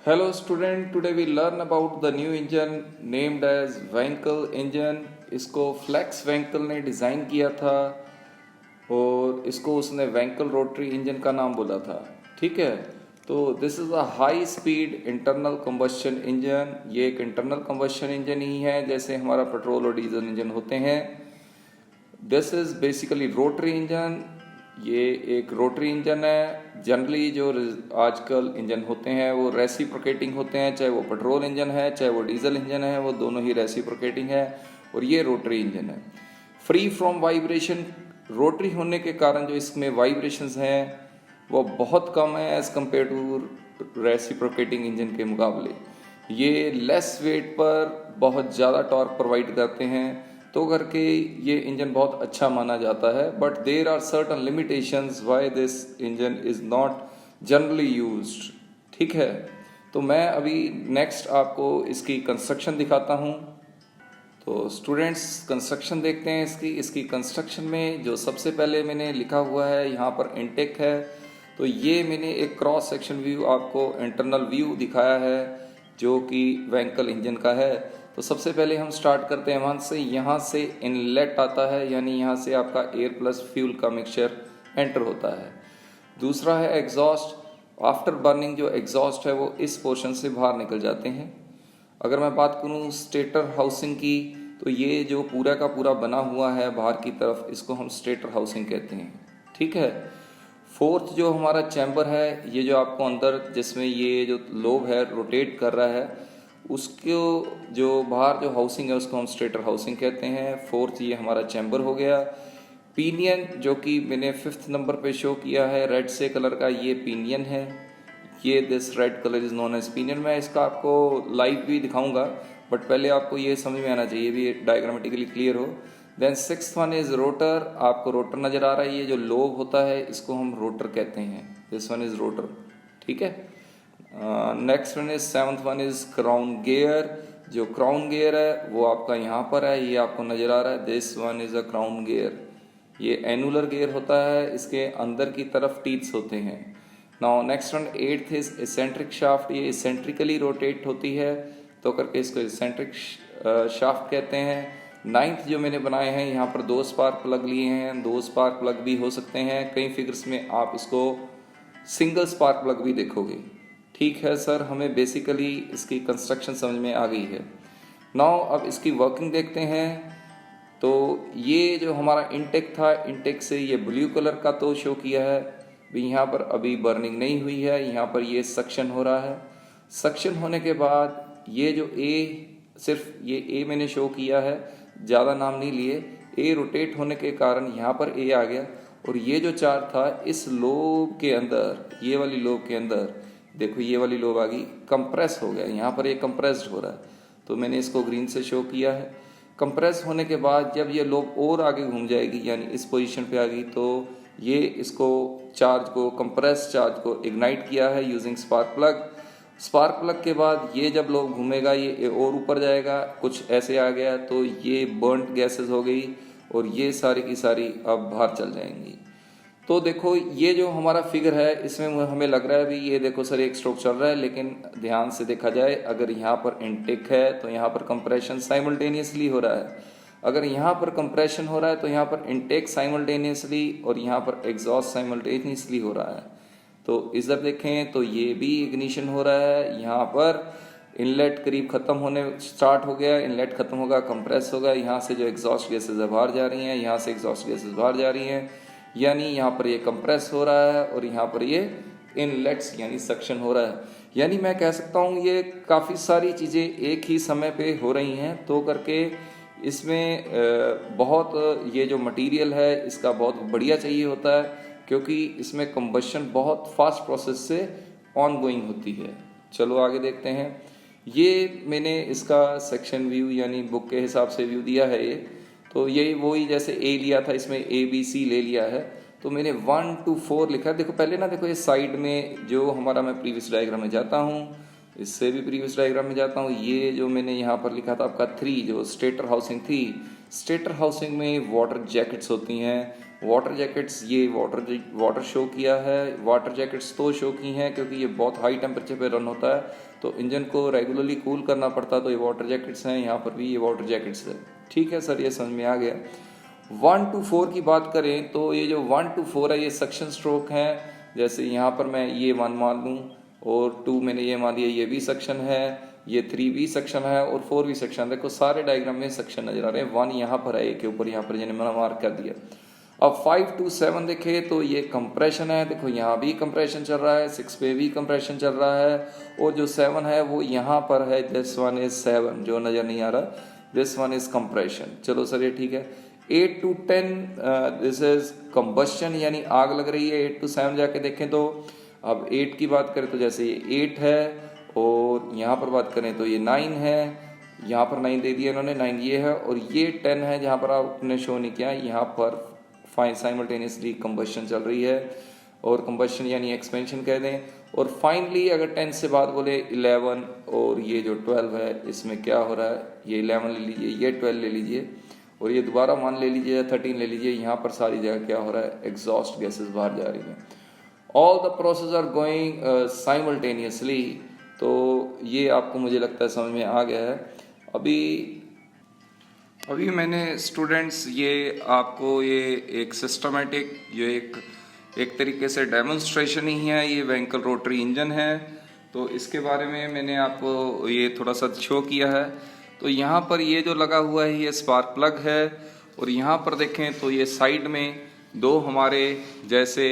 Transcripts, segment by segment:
Hello student, today we learn about the new engine named as Wankel Engine। इसको flex वैंकल ने design किया था और इसको उसने वैंकल रोटरी इंजन का नाम बोला था। ठीक है, तो this is a high speed internal combustion engine. ये एक इंटरनल कंबस्शन इंजन ही है जैसे हमारा पेट्रोल और डीजल इंजन होते हैं। This is basically rotary engine. ये एक रोटरी इंजन है। जनरली जो आजकल इंजन होते हैं वो रेसिप्रोकेटिंग होते हैं, चाहे वो पेट्रोल इंजन है चाहे वो डीजल इंजन है, वो दोनों ही रेसिप्रोकेटिंग है। और ये रोटरी इंजन है। फ्री फ्रॉम वाइब्रेशन, रोटरी होने के कारण जो इसमें वाइब्रेशंस हैं वो बहुत कम है as compare to reciprocating engine के मुकाबले। ये लेस वेट पर बहुत ज़्यादा टॉर्क प्रोवाइड करते हैं, तो करके ये इंजन बहुत अच्छा माना जाता है। But there are certain limitations why this engine is not generally used. ठीक है, तो मैं अभी नेक्स्ट आपको इसकी कंस्ट्रक्शन दिखाता हूँ। तो स्टूडेंट्स कंस्ट्रक्शन देखते हैं इसकी कंस्ट्रक्शन में जो सबसे पहले मैंने लिखा हुआ है यहाँ पर इनटेक है। तो ये मैंने एक क्रॉस सेक्शन व्यू आपको इंटरनल व्यू दिखाया है जो कि वैंकल इंजन का है। तो सबसे पहले हम स्टार्ट करते हैं वहाँ से। यहाँ से इनलेट आता है, यानी यहाँ से आपका एयर प्लस फ्यूल का मिक्सचर एंटर होता है। दूसरा है एग्जॉस्ट। आफ्टर बर्निंग जो एग्जॉस्ट है वो इस पोर्शन से बाहर निकल जाते हैं। अगर मैं बात करूँ स्टेटर हाउसिंग की, तो ये जो पूरा का पूरा बना हुआ है बाहर की तरफ, इसको हम स्टेटर हाउसिंग कहते हैं। ठीक है, फोर्थ जो हमारा चैम्बर है, ये जो आपको अंदर जिसमें ये जो लोब है रोटेट कर रहा है, उसको जो बाहर जो हाउसिंग है उसको हम स्टेटर हाउसिंग कहते हैं। फोर्थ ये हमारा चैम्बर हो गया। पिनियन जो कि मैंने 5th नंबर पे शो किया है रेड से कलर का, ये पिनियन है। ये this red colour is known as pinion. मैं इसका आपको लाइव भी दिखाऊंगा, बट पहले आपको ये समझ में आना चाहिए भी डायग्रामेटिकली क्लियर हो। Then 6th one is rotor. आपको रोटर नजर आ रहा है, ये जो लोब होता है इसको हम रोटर कहते हैं। This one is rotor. ठीक है, next one is 7th one is crown gear. जो क्राउन गियर है वो आपका यहाँ पर है, ये आपको नजर आ रहा है। This one is a crown gear. ये एनुलर गियर होता है, इसके अंदर की तरफ टीथ्स होते हैं। Now next one 8th is eccentric shaft. ये इसेंट्रिकली रोटेट होती है, तो करके इसको इसेंट्रिक शाफ्ट कहते हैं। 9th जो मैंने बनाए हैं, यहाँ पर 2 स्पार्क प्लग लिए हैं। 2 स्पार्क प्लग भी हो सकते हैं, कई फिगर्स में आप इसको सिंगल स्पार्क प्लग भी देखोगे। ठीक है सर, हमें बेसिकली इसकी कंस्ट्रक्शन समझ में आ गई है। नाउ अब इसकी वर्किंग देखते हैं। तो ये जो हमारा इनटेक था, इनटेक से ये ब्लू कलर का तो शो किया है भी, यहाँ पर अभी बर्निंग नहीं हुई है। यहाँ पर ये सक्शन हो रहा है। सक्शन होने के बाद ये जो ए, सिर्फ ये ए मैंने शो किया है, ज़्यादा नाम नहीं लिए। ए रोटेट होने के कारण यहाँ पर ए आ गया, और ये जो चार्ज था इस लोब के अंदर, ये वाली लोब के अंदर देखो, ये वाली लोब आ गई, कंप्रेस हो गया। यहाँ पर ये कंप्रेस्ड हो रहा है, तो मैंने इसको ग्रीन से शो किया है। कंप्रेस होने के बाद जब ये लोब और आगे घूम जाएगी, यानी इस पोजीशन पे आ गई, तो ये इसको चार्ज को, कंप्रेस चार्ज को इग्नाइट किया है using spark plug. Spark plug के बाद ये जब लोब घूमेगा ये और ऊपर जाएगा, कुछ ऐसे आ गया तो ये बर्न्ट गैसेस हो गई, और ये सारी की सारी अब बाहर चल जाएंगी। तो देखो ये जो हमारा फिगर है, इसमें हमें लग रहा है भी ये देखो सर एक स्ट्रोक चल रहा है, लेकिन ध्यान से देखा जाए, अगर यहाँ पर इनटेक है तो यहाँ पर कंप्रेशन साइमल्टेनियसली हो रहा है। अगर यहाँ पर कंप्रेशन हो रहा है तो यहाँ पर इनटेक साइमल्टेनियसली, और यहाँ पर एग्जॉस्ट साइमल्टेनियसली हो रहा है। तो इधर देखें तो ये भी इग्निशन हो रहा है। यहाँ पर इनलेट करीब खत्म होने स्टार्ट हो गया, इनलेट खत्म होगा, कंप्रेस होगा। यहाँ से जो एग्जॉस्ट गैसेज बाहर जा रही हैं, यहाँ से एग्जॉस्ट गैसेज बाहर जा रही हैं, यानी यहाँ पर ये कंप्रेस हो रहा है और यहाँ पर ये इनलेट्स यानी सक्शन हो रहा है। यानी मैं कह सकता हूँ ये काफ़ी सारी चीज़ें एक ही समय पे हो रही हैं, तो करके इसमें बहुत ये जो मटेरियल है इसका बहुत बढ़िया चाहिए होता है, क्योंकि इसमें कंबशन बहुत फास्ट प्रोसेस से ऑन गोइंग होती है। चलो आगे देखते हैं। ये मैंने इसका सेक्शन व्यू यानी बुक के हिसाब से व्यू दिया है। ये तो यही वही जैसे ए लिया था, इसमें ए बी सी ले लिया है, तो मैंने 1 to 4 लिखा है। देखो पहले ना, देखो ये साइड में जो हमारा, मैं प्रीवियस डायग्राम में जाता हूँ, इससे भी प्रीवियस डायग्राम में जाता हूँ। ये जो मैंने यहाँ पर लिखा था आपका 3, जो स्टेटर हाउसिंग थी, स्टेटर हाउसिंग में वाटर जैकेट्स होती हैं। वाटर जैकेट्स, ये वाटर शो किया है। वाटर जैकेट्स तो शो की हैं क्योंकि ये बहुत हाई टेम्परेचर पे रन होता है, तो इंजन को रेगुलरली कूल करना पड़ता है, तो ये वाटर जैकेट्स हैं। यहाँ पर भी ये वाटर जैकेट्स है। ठीक है सर, ये समझ में आ गया। 1 to 4 की बात करें तो ये जो 1 to 4 है ये सक्शन स्ट्रोक हैं। जैसे यहाँ पर मैं ये 1 मान लूँ और 2 मैंने ये मान लिया, ये भी सक्शन है, ये 3 भी सक्शन है और 4 भी सक्शन। देखो सारे डायग्राम में सक्शन नजर आ रहे हैं। 1 यहाँ पर है, एक के ऊपर यहाँ पर जिन्हें मैंने मार्क कर दिया। अब 5 to 7 देखें तो ये कंप्रेशन है। देखो यहाँ भी कंप्रेशन चल रहा है, 6 पे भी कंप्रेशन चल रहा है, और जो 7 है वो यहाँ पर है। दिस वन इज 7 जो नजर नहीं आ रहा, दिस वन इज कंप्रेशन। चलो सर ये ठीक है। 8 to 10 दिस इज कंबस्शन, यानी आग लग रही है। 8 to 7 जाके देखें तो अब 8 की बात करें तो जैसे ये 8 है, और यहाँ पर बात करें तो ये 9 है। यहाँ पर 9 दे दिया इन्होंने, 9 ये है, और ये 10 है जहाँ पर आपने शो नहीं किया। यहाँ पर साइमल्टेनियसली कंबस्शन चल रही है, और कंबस्शन यानी एक्सपेंशन कह दें। और फाइनली अगर 10 से बात बोले 11, और ये जो 12 है इसमें क्या हो रहा है, ये 11 ले लीजिए, ये 12 ले लीजिए, और ये दोबारा 1 ले लीजिए या 13 ले लीजिए। यहाँ पर सारी जगह क्या हो रहा है, एग्जॉस्ट गैसेस बाहर जा रही हैं। All the process are going simultaneously. तो ये आपको मुझे लगता है समझ में आ गया है। अभी मैंने स्टूडेंट्स ये आपको ये एक सिस्टमेटिक, ये एक तरीके से डेमोन्स्ट्रेशन ही है। ये वैंकल रोटरी इंजन है, तो इसके बारे में मैंने आपको ये थोड़ा सा शो किया है। तो यहाँ पर ये जो लगा हुआ है ये स्पार्क प्लग है, और यहाँ पर देखें तो ये साइड में 2 हमारे जैसे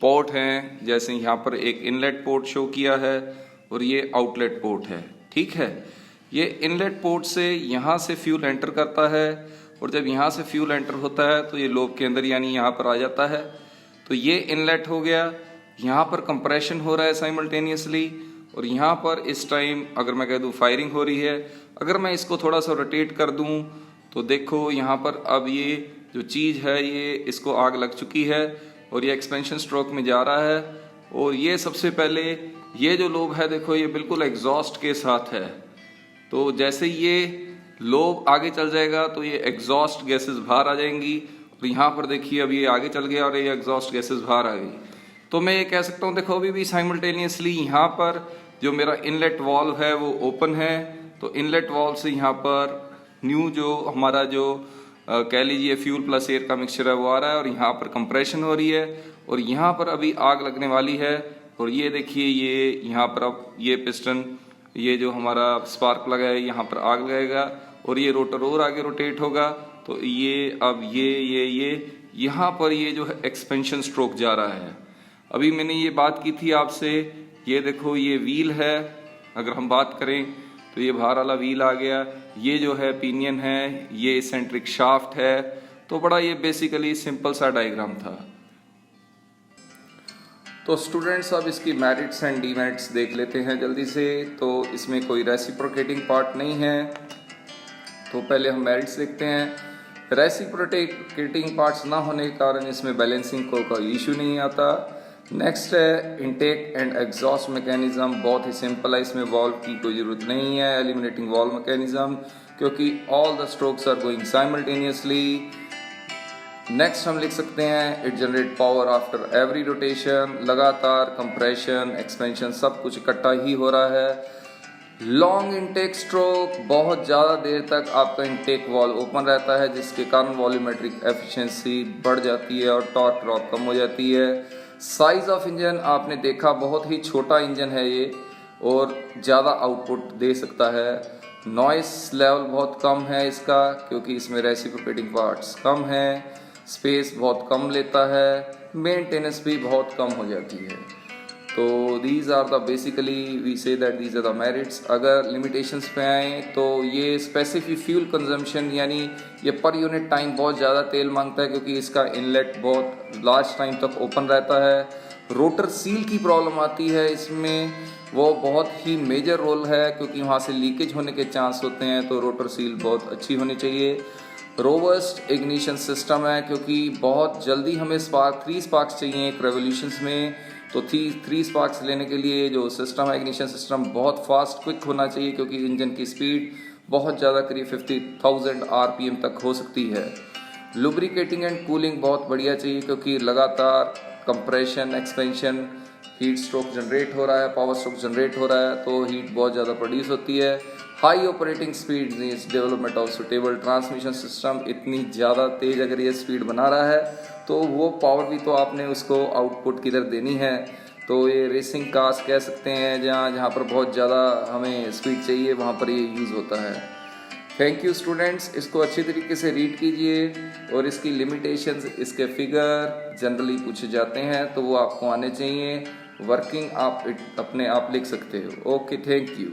पोर्ट हैं। जैसे यहाँ पर एक इनलेट पोर्ट शो किया है और ये आउटलेट पोर्ट है। ठीक है, ये इनलेट पोर्ट से यहाँ से फ्यूल एंटर करता है, और जब यहाँ से फ्यूल एंटर होता है तो ये लोब के अंदर यानी यहाँ पर आ जाता है। तो ये इनलेट हो गया, यहाँ पर कंप्रेशन हो रहा है साइमल्टेनियसली, और यहाँ पर इस टाइम अगर मैं कह दूँ फायरिंग हो रही है। अगर मैं इसको थोड़ा सा रोटेट कर दूँ तो देखो यहाँ पर अब ये जो चीज़ है ये इसको आग लग चुकी है, और ये एक्सपेंशन स्ट्रोक में जा रहा है। और ये सबसे पहले ये जो लोब है देखो ये बिल्कुल एग्जॉस्ट के साथ है। तो जैसे ये लोब आगे चल जाएगा तो ये एग्जॉस्ट गैसेस बाहर आ जाएंगी, और यहाँ पर देखिए अब ये आगे चल गया और ये एग्जॉस्ट गैसेस बाहर आ गई। तो मैं ये कह सकता हूँ देखो अभी भी साइमल्टेनियसली यहाँ पर जो मेरा इनलेट वाल्व है वो ओपन है। तो इनलेट वाल्व से यहाँ पर न्यू जो हमारा जो कह लीजिए फ्यूल प्लस एयर का मिक्सचर है वो आ रहा है, और यहाँ पर कंप्रेशन हो रही है, और यहाँ पर अभी आग लगने वाली है। और ये देखिए ये यहाँ पर अब ये पिस्टन, ये जो हमारा स्पार्क प्लग है यहाँ पर आग लगेगा, और ये रोटर और आगे रोटेट होगा। तो ये अब ये यहाँ पर ये जो है एक्सपेंशन स्ट्रोक जा रहा है। अभी मैंने ये बात की थी आपसे, ये देखो ये व्हील है, अगर हम बात करें तो ये बाहर वाला व्हील आ गया, ये जो है पिनियन है, ये सेंट्रिक शाफ्ट है। तो बड़ा ये बेसिकली सिंपल सा डायग्राम था। तो स्टूडेंट्स अब इसकी मेरिट्स एंड डीमेरिट्स देख लेते हैं जल्दी से। तो इसमें कोई रेसिप्रोकेटिंग पार्ट नहीं है, तो पहले हम मेरिट्स देखते हैं। रेसिप्रोकेटिंग पार्ट्स ना होने के कारण इसमें बैलेंसिंग को कोई इशू नहीं आता। नेक्स्ट है इनटेक एंड एग्जॉस्ट मैकेनिज्म, बहुत ही सिंपल है, इसमें वॉल्व की कोई ज़रूरत नहीं है, एलिमिनेटिंग वॉल्व मैकेनिज्म, क्योंकि all the strokes are going simultaneously. Next हम लिख सकते हैं it generate power after every rotation, लगातार कंप्रेशन एक्सपेंशन सब कुछ इकट्ठा ही हो रहा है। लॉन्ग इनटेक स्ट्रोक, बहुत ज़्यादा देर तक आपका इनटेक वॉल्व ओपन रहता है, जिसके कारण वॉल्यूमेट्रिक एफिशिएंसी बढ़ जाती है और टॉर्क ड्रॉप कम हो जाती है। साइज ऑफ इंजन आपने देखा, बहुत ही छोटा इंजन है ये, और ज़्यादा आउटपुट दे सकता है। नॉइस लेवल बहुत कम है इसका, क्योंकि इसमें रेसिप्रोकेटिंग पार्ट्स कम हैं। स्पेस बहुत कम लेता है, मेंटेनेंस भी बहुत कम हो जाती है। तो these are the basically we say that these are the merits. अगर लिमिटेशंस पे आए तो ये स्पेसिफिक फ्यूल कंजम्पशन, यानी ये पर यूनिट टाइम बहुत ज़्यादा तेल मांगता है, क्योंकि इसका इनलेट बहुत लार्ज टाइम तक ओपन रहता है। रोटर सील की प्रॉब्लम आती है इसमें, वो बहुत ही मेजर रोल है, क्योंकि वहाँ से लीकेज होने के चांस होते हैं, तो रोटर सील बहुत अच्छी होनी चाहिए। रोबस्ट इग्निशन सिस्टम है, क्योंकि बहुत जल्दी हमें 3 स्पार्क्स चाहिए एक रेवोल्यूशंस में, तो 3 स्पार्क्स लेने के लिए जो सिस्टम है इग्निशन सिस्टम बहुत फास्ट क्विक होना चाहिए, क्योंकि इंजन की स्पीड बहुत ज़्यादा करीब 50,000 आरपीएम तक हो सकती है। लुब्रिकेटिंग एंड कूलिंग बहुत बढ़िया चाहिए, क्योंकि लगातार compression expansion heat stroke generate हो रहा है, पावर स्ट्रोक जनरेट हो रहा है, तो हीट बहुत ज़्यादा प्रोड्यूस होती है। High operating speed needs development of suitable transmission system. इतनी ज़्यादा तेज़ अगर ये स्पीड बना रहा है तो वो पावर भी तो आपने उसको आउटपुट किधर देनी है। तो ये रेसिंग कार्स कह सकते हैं, जहाँ पर बहुत ज़्यादा हमें स्पीड चाहिए वहाँ पर ये यूज़ होता है। थैंक यू स्टूडेंट्स, इसको अच्छी तरीके से रीड कीजिए और इसकी लिमिटेशंस, इसके फिगर जनरली पूछे जाते हैं तो वो आपको आने चाहिए। वर्किंग आप अपने आप लिख सकते हो। Okay, thank you.